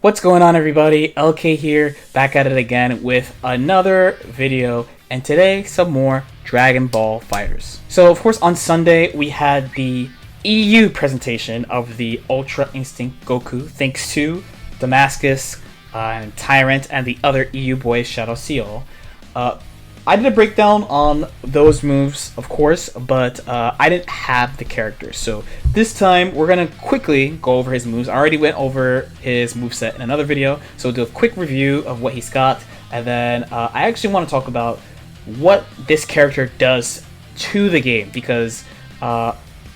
What's going on, everybody? LK here, back at it again with another video, and today some more Dragon Ball FighterZ. So of course on Sunday we had the EU presentation of the Ultra Instinct Goku, thanks to Damascus and Tyrant and the other EU boys, Shadow Seal. I did a breakdown on those moves, of course, but I didn't have the characters. So this time, we're going to quickly go over his moves. I already went over his moveset in another video, so we'll do a quick review of what he's got. And then I actually want to talk about what this character does to the game, because at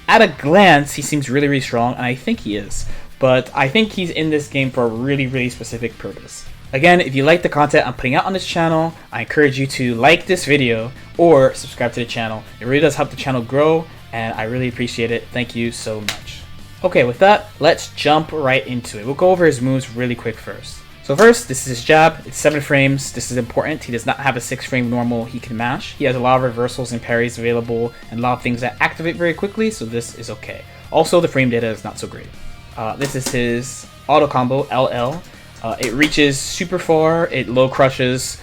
a glance, he seems really, really strong, and I think he is. But I think he's in this game for a really, really specific purpose. Again, if you like the content I'm putting out on this channel, I encourage you to like this video or subscribe to the channel. It really does help the channel grow, and I really appreciate it. Thank you so much. Okay, with that, let's jump right into it. We'll go over his moves really quick first. So first, this is his jab. It's 7 frames. This is important. He does not have a 6-frame normal he can mash. He has a lot of reversals and parries available, and a lot of things that activate very quickly, so this is okay. Also, the frame data is not so great. This is his auto combo, LL. It reaches super far, it low crushes.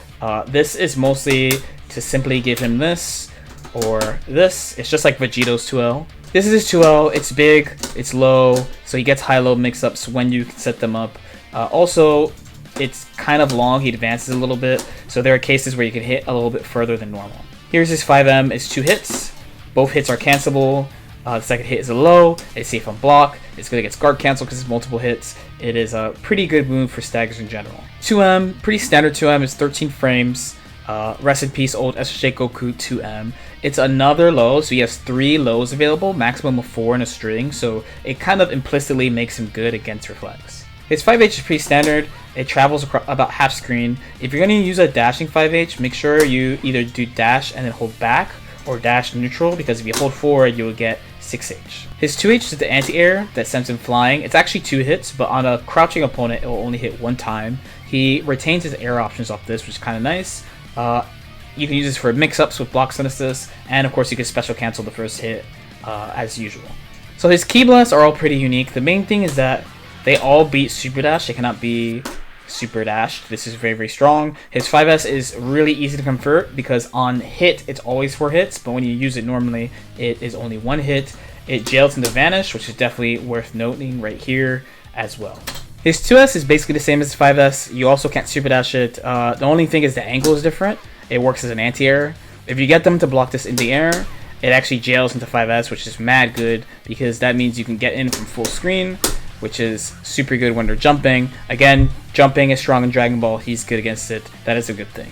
This is mostly to simply give him this or this. It's just like Vegeto's 2L. This is his 2L, it's big, it's low, so he gets high-low mix-ups when you set them up. Also, it's kind of long, he advances a little bit, so there are cases where you can hit a little bit further than normal. Here's his 5M, it's 2 hits. Both hits are cancelable. The second hit is a low, it's safe on block, it's good against guard cancel because it's multiple hits. It is a pretty good move for staggers in general. 2M, pretty standard 2M, is 13 frames. Rest in peace, old SSJ Goku 2M. It's another low, so he has 3 lows available, maximum of 4 in a string, so it kind of implicitly makes him good against reflex. His 5H is pretty standard, it travels about half screen. If you're going to use a dashing 5H, make sure you either do dash and then hold back, or dash neutral, because if you hold forward, you will get 6H. His 2H is the anti-air that sends him flying. It's actually 2 hits, but on a crouching opponent, it will only hit 1 time. He retains his air options off this, which is kind of nice. You can use this for mix-ups with block synthesis, and of course you can special cancel the first hit as usual. So his key blasts are all pretty unique. The main thing is that they all beat Super Dash. They cannot be Super Dashed. This is very, very strong. His 5S is really easy to convert because on hit it's always 4 hits, but when you use it normally it is only 1 hit. It jails into Vanish, which is definitely worth noting right here as well. His 2S is basically the same as his 5S. You also can't Super Dash it. The only thing is the angle is different. It works as an anti-air. If you get them to block this in the air, it actually jails into 5S, which is mad good because that means you can get in from full screen, which is super good when they're jumping. Again, jumping is strong in Dragon Ball. He's good against it. That is a good thing.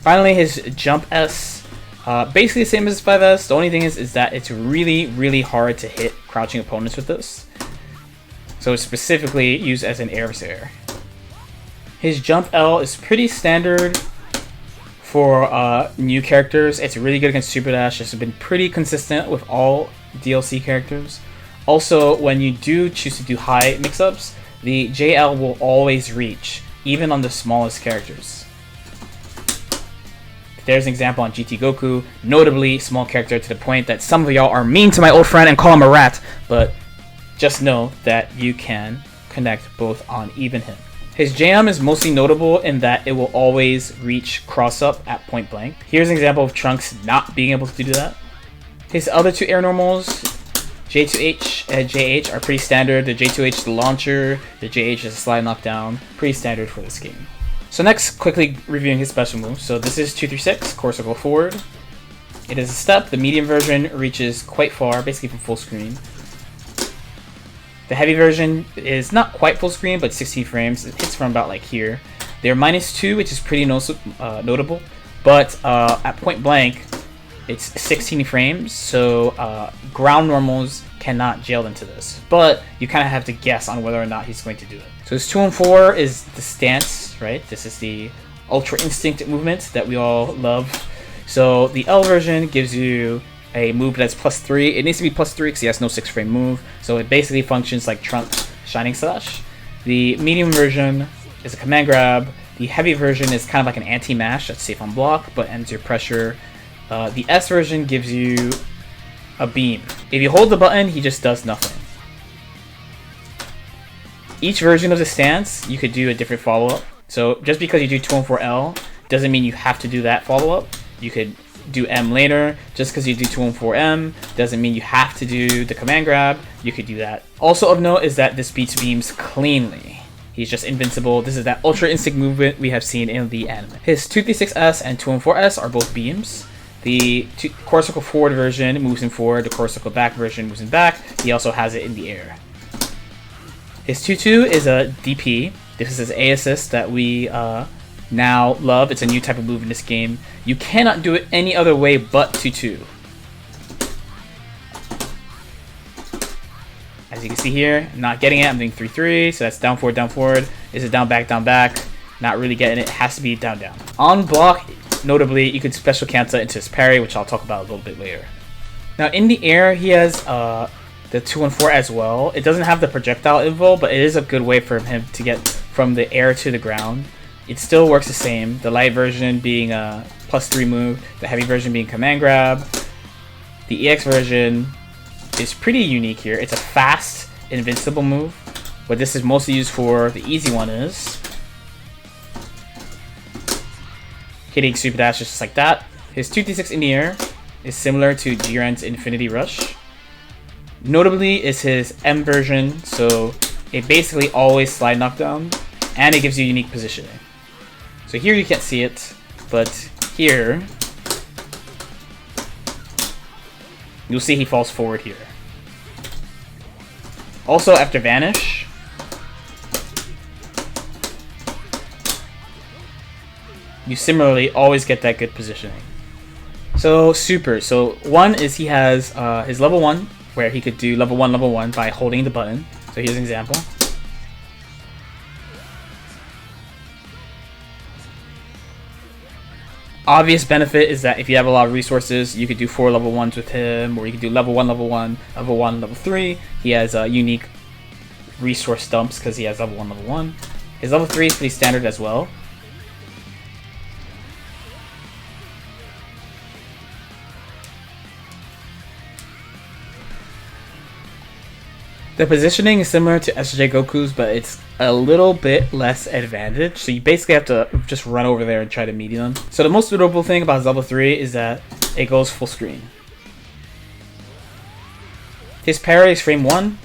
Finally, his Jump S, basically the same as his 5S. The only thing is that it's really, really hard to hit crouching opponents with this. So it's specifically used as an air air. His Jump L is pretty standard for new characters. It's really good against Super Dash. It's been pretty consistent with all DLC characters. Also, when you do choose to do high mix-ups, the JL will always reach, even on the smallest characters. There's an example on GT Goku, notably small character to the point that some of y'all are mean to my old friend and call him a rat, but just know that you can connect both on even him. His JM is mostly notable in that it will always reach cross-up at point blank. Here's an example of Trunks not being able to do that. His other 2 air normals, J2H and JH, are pretty standard. The J2H is the launcher, the JH is a slide knockdown. Pretty standard for this game. So next, quickly reviewing his special moves. So this is 236, core circle forward. It is a step. The medium version reaches quite far, basically from full screen. The heavy version is not quite full screen, but 16 frames. It hits from about like here. They're -2, which is pretty notable. But at point blank, it's 16 frames, so ground normals cannot jail into this. But you kind of have to guess on whether or not he's going to do it. So his 2 and 4 is the stance, right? This is the Ultra Instinct movement that we all love. So the L version gives you a move that's +3. It needs to be +3 because he has no 6-frame move. So it basically functions like Trunks' Shining Slash. The medium version is a command grab. The heavy version is kind of like an anti-mash that's safe on block, but ends your pressure. The S version gives you a beam. If you hold the button, he just does nothing. Each version of the stance, you could do a different follow-up. So just because you do 214L doesn't mean you have to do that follow-up. You could do M later. Just because you do 214M doesn't mean you have to do the command grab. You could do that. Also of note is that this beats beams cleanly. He's just invincible. This is that Ultra Instinct movement we have seen in the anime. His 236S and 214S are both beams. The core circle forward version moves him forward. The core circle back version moves him back. He also has it in the air. His 2-2 is a DP. This is his A assist that we now love. It's a new type of move in this game. You cannot do it any other way but 2-2. As you can see here, I'm not getting it. I'm doing 3-3, so that's down forward, down forward. This is down back, down back. Not really getting it. It has to be down, down. On block, notably, you could special cancel into his parry, which I'll talk about a little bit later. Now, in the air, he has the 2-4 as well. It doesn't have the projectile info, but it is a good way for him to get from the air to the ground. It still works the same. The light version being a +3 move, the heavy version being command grab. The EX version is pretty unique here. It's a fast, invincible move. What this is mostly used for, the easy one is hitting super dash just like that. His 2d6 in the air is similar to Jiren's Infinity Rush. Notably is his M version, so it basically always slide knockdown, and it gives you unique positioning. So here you can't see it, but here you'll see he falls forward here. Also, after Vanish, you similarly always get that good positioning. So, super. So, one is he has his level 1, where he could do level 1 by holding the button. So, here's an example. Obvious benefit is that if you have a lot of resources, you could do 4 level 1s with him, or you could do level 1, level 1, level 1, level 3. He has unique resource dumps because he has level 1, level 1. His level 3 is pretty standard as well. The positioning is similar to SJ Goku's, but it's a little bit less advantage. So you basically have to just run over there and try to meet them. So the most notable thing about his level 3 is that it goes full screen. His parry is frame 1.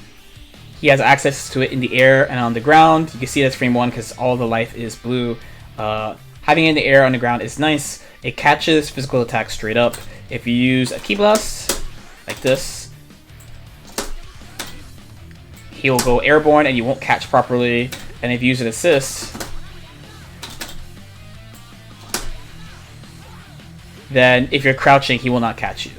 He has access to it in the air and on the ground. You can see that's frame 1 because all the life is blue. Having it in the air on the ground is nice. It catches physical attacks straight up. If you use a Ki Blast, like this, he will go airborne and you won't catch properly. And if you use an assist, then if you're crouching, he will not catch you.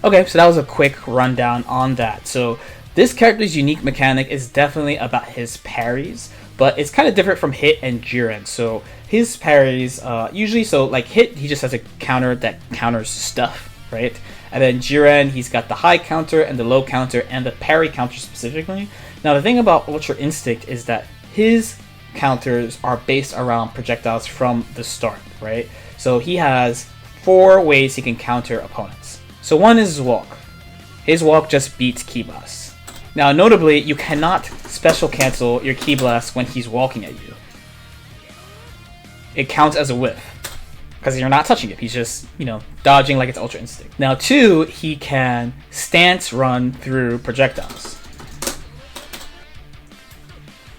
Okay, so that was a quick rundown on that. So this character's unique mechanic is definitely about his parries, but it's kind of different from Hit and Jiren. So his parries, usually, so like Hit, he just has a counter that counters stuff, right? And then Jiren, he's got the high counter and the low counter and the parry counter specifically. Now the thing about Ultra Instinct is that his counters are based around projectiles from the start, right? So he has 4 ways he can counter opponents. So one is his walk. His walk just beats Ki Blast. Now notably, you cannot special cancel your Ki Blast when he's walking at you. It counts as a whiff, because you're not touching it. He's just, you know, dodging like it's Ultra Instinct. Now 2, he can stance run through projectiles.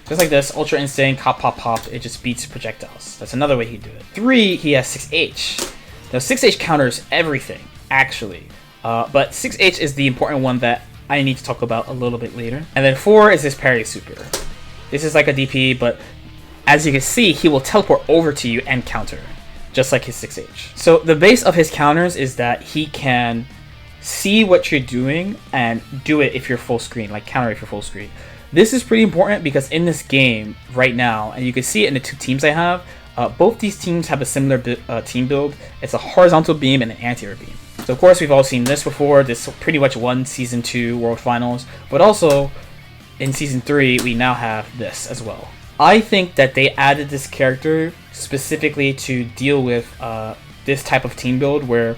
Just like this, Ultra Instinct, hop, pop, pop, it just beats projectiles. That's another way he can do it. 3, he has 6H. Now 6H counters everything, actually. But 6H is the important one that I need to talk about a little bit later. And then 4 is his parry super. This is like a DP, but as you can see, he will teleport over to you and counter, just like his 6H. So the base of his counters is that he can see what you're doing and do it if you're full screen, like counter if you're full screen. This is pretty important because in this game right now, and you can see it in the 2 teams I have, both these teams have a similar team build. It's a horizontal beam and an anti-air beam. So of course we've all seen this before. This pretty much won Season 2 World Finals, but also in Season 3 we now have this as well. I think that they added this character specifically to deal with this type of team build where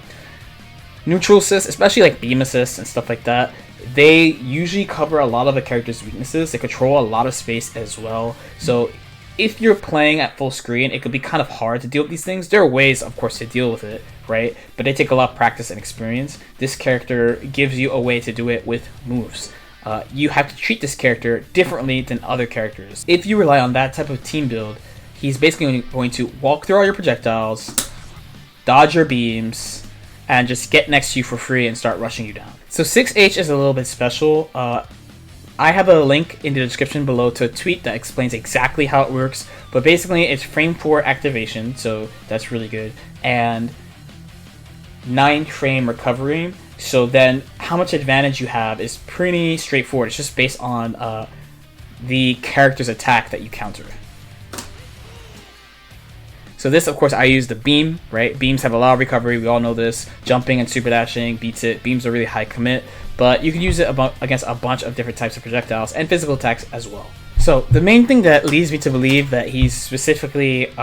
neutral assist, especially like beam assist and stuff like that, they usually cover a lot of the character's weaknesses. They control a lot of space as well. So if you're playing at full screen, it could be kind of hard to deal with these things. There are ways, of course, to deal with it, right? But they take a lot of practice and experience. This character gives you a way to do it with moves. You have to treat this character differently than other characters. If you rely on that type of team build, he's basically going to walk through all your projectiles, dodge your beams, and just get next to you for free and start rushing you down. So 6H is a little bit special. I have a link in the description below to a tweet that explains exactly how it works, but basically it's frame 4 activation, so that's really good, and 9 frame recovery. So then how much advantage you have is pretty straightforward. It's just based on the character's attack that you counter. So this, of course, I use the beam, right? Beams have a lot of recovery, we all know this. Jumping and super dashing beats it. Beams are really high commit, but you can use it against a bunch of different types of projectiles and physical attacks as well. So the main thing that leads me to believe that he's specifically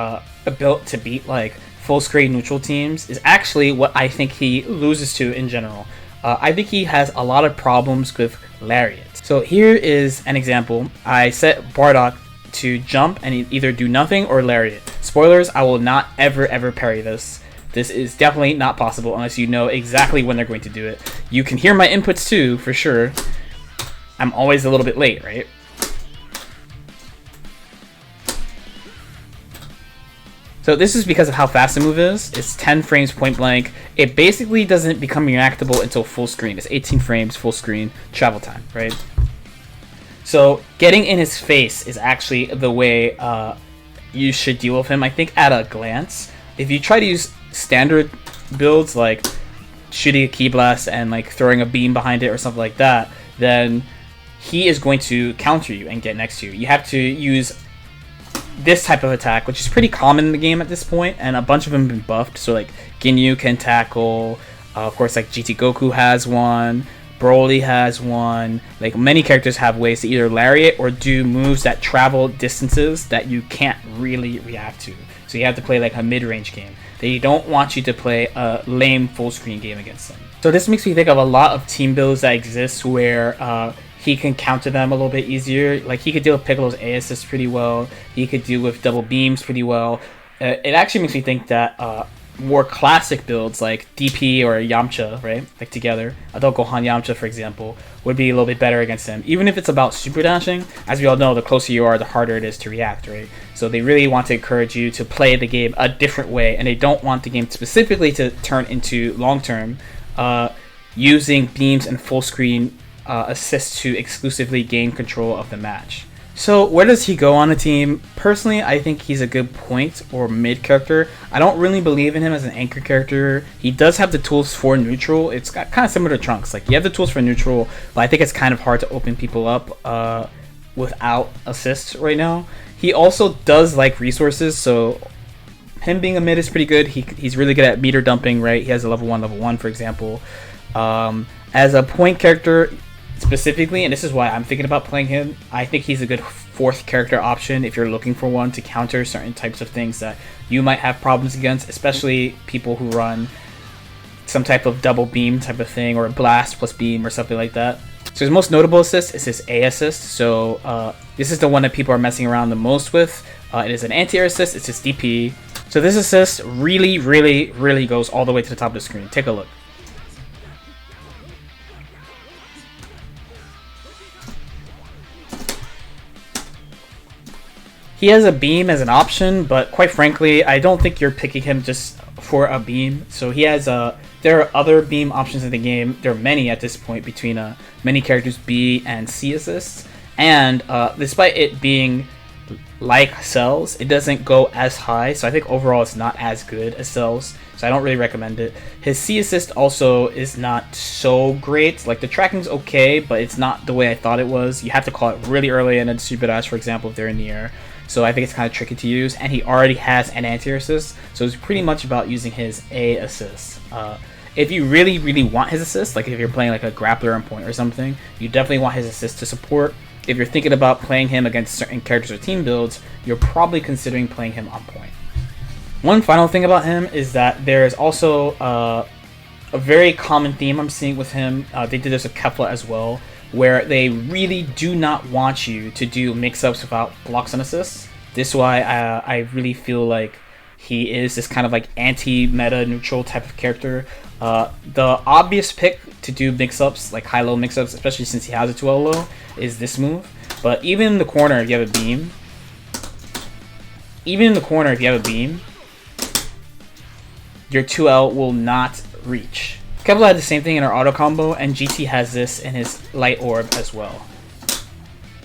built to beat like full screen neutral teams is actually what I think he loses to in general. I think he has a lot of problems with lariat. So here is an example. I set Bardock to jump and either do nothing or lariat. Spoilers, I will not ever parry this. This is definitely not possible unless you know exactly when they're going to do it. You can hear my inputs too, for sure. I'm always a little bit late, right? So this is because of how fast the move is. It's 10 frames point blank. It basically doesn't become reactable until full screen. It's 18 frames, full screen, travel time, right? So getting in his face is actually the way you should deal with him, I think, at a glance. If you try to use standard builds like shooting a key blast and like throwing a beam behind it or something like that, then he is going to counter you and get next to you. You have to use this type of attack, which is pretty common in the game at this point, and a bunch of them have been buffed. So like Ginyu can tackle, of course, like GT Goku has one, Broly has one. Like many characters have ways to either lariat or do moves that travel distances that you can't really react to. So you have to play like a mid-range game. They don't want you to play a lame full screen game against them. So this makes me think of a lot of team builds that exist where he can counter them a little bit easier. Like he could deal with Piccolo's A assist pretty well. He could deal with double beams pretty well. It actually makes me think that more classic builds like DP or Yamcha, right? Like together, Adult Gohan Yamcha, for example, would be a little bit better against him. Even if it's about super dashing, as we all know, the closer you are, the harder it is to react, right? So they really want to encourage you to play the game a different way, and they don't want the game specifically to turn into long-term using beams and full screen assists to exclusively gain control of the match. So where does he go on a team? Personally, I think he's a good point or mid character. I don't really believe in him as an anchor character. He does have the tools for neutral. It's got kind of similar to Trunks. Like you have the tools for neutral, but I think it's kind of hard to open people up without assists right now. He also does like resources, so him being a mid is pretty good. He's really good at meter dumping, right? He has a level 1, for example. As a point character specifically, and this is why I'm thinking about playing him, I think he's a good 4th character option if you're looking for one to counter certain types of things that you might have problems against, especially people who run some type of double beam type of thing or a blast plus beam or something like that. So his most notable assist is his A assist. So this is the one that people are messing around the most with. It is an anti-air assist. It's his DP. So this assist really goes all the way to the top of the screen. Take a look. He has a beam as an option, but quite frankly, I don't think you're picking him just for a beam. So he has there are other beam options in the game. There are many at this point between many characters B and C assists. And despite it being like Cells, it doesn't go as high. So I think overall it's not as good as Cells. So I don't really recommend it. His C assist also is not so great. Like the tracking's okay, but it's not the way I thought it was. You have to call it really early and then super dash, for example, if they're in the air. So I think it's kind of tricky to use, and he already has an anti-air assist, so it's pretty much about using his A assist. If you really want his assist, like if you're playing like a grappler on point or something, you definitely want his assist to support. If you're thinking about playing him against certain characters or team builds, you're probably considering playing him on point. One final thing about him is that there is also a very common theme I'm seeing with him. They did this with Kefla as well, where they really do not want you to do mix-ups without blocks and assists. This is why I really feel like he is this kind of like anti-meta neutral type of character. The obvious pick to do mix-ups, like high-low mix-ups, especially since he has a 2L low, is this move. But even in the corner, if you have a beam, your 2L will not reach. Kefla had the same thing in our auto combo, and GT has this in his light orb as well.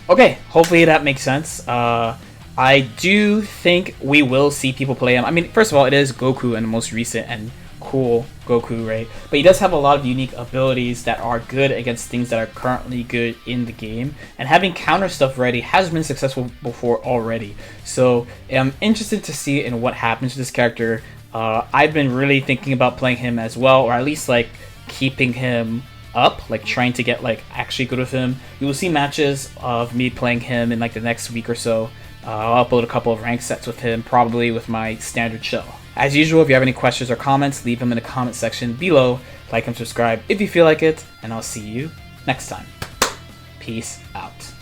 Okay, hopefully that makes sense. I do think we will see people play him. I mean, first of all, it is Goku and the most recent and cool Goku, right? But he does have a lot of unique abilities that are good against things that are currently good in the game. And having counter stuff ready has been successful before already. So I'm interested to see in what happens to this character. I've been really thinking about playing him as well, or at least like keeping him up, like trying to get like actually good with him. You will see matches of me playing him in like the next week or so. I'll upload a couple of rank sets with him, probably with my standard shell. As usual, if you have any questions or comments, leave them in the comment section below. Like and subscribe if you feel like it, and I'll see you next time. Peace out.